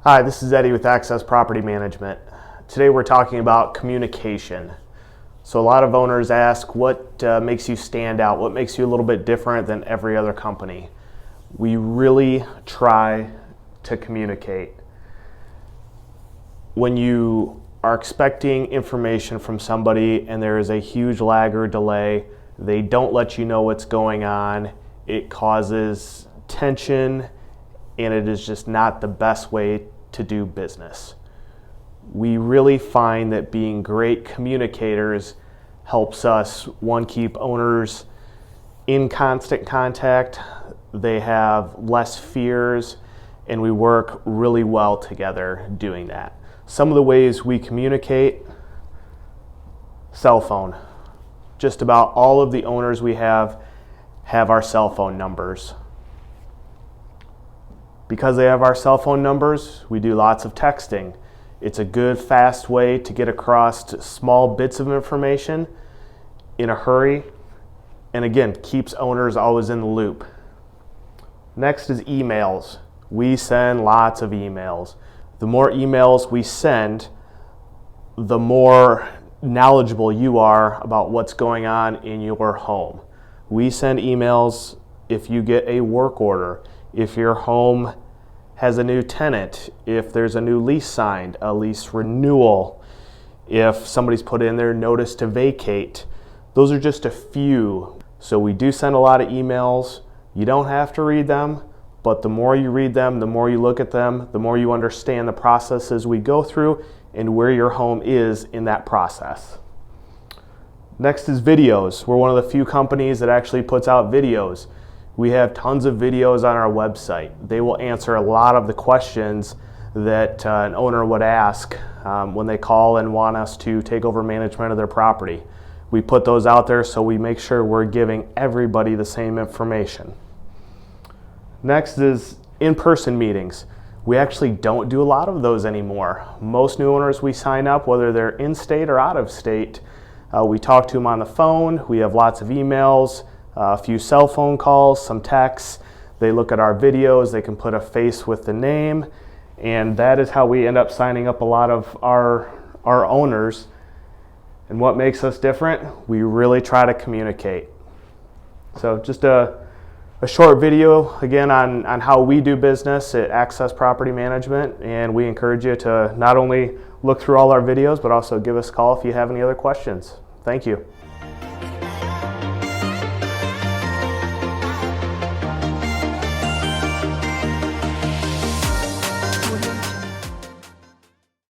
Hi, this is Eddie with Access Property Management. Today we're talking about communication. So a lot of owners ask what makes you stand out, what makes you a little bit different than every other company. We really try to communicate. When you are expecting information from somebody and there is a huge lag or delay, they don't let you know what's going on, it causes tension, and it is just not the best way to do business. We really find that being great communicators helps us, one, keep owners in constant contact, they have less fears, and we work really well together doing that. Some of the ways we communicate: cell phone. Just about all of the owners we have our cell phone numbers. Because they have our cell phone numbers, we do lots of texting. It's a good, fast way to get across small bits of information in a hurry, and again, keeps owners always in the loop. Next is emails. We send lots of emails. The more emails we send, the more knowledgeable you are about what's going on in your home. We send emails if you get a work order, if your home has a new tenant, if there's a new lease signed, a lease renewal, if somebody's put in their notice to vacate. Those are just a few. So we do send a lot of emails. You don't have to read them, but the more you read them, the more you look at them, the more you understand the processes we go through and where your home is in that process. Next is videos. We're one of the few companies that actually puts out videos. We have tons of videos on our website. They will answer a lot of the questions that an owner would ask when they call and want us to take over management of their property. We put those out there so we make sure we're giving everybody the same information. Next is in-person meetings. We actually don't do a lot of those anymore. Most new owners we sign up, whether they're in-state or out of state, we talk to them on the phone. We have lots of emails, a few cell phone calls, some texts. They look at our videos, they can put a face with the name, and that is how we end up signing up a lot of our owners. And what makes us different? We really try to communicate. So just a short video again on how we do business at Access Property Management, and we encourage you to not only look through all our videos but also give us a call if you have any other questions. Thank you.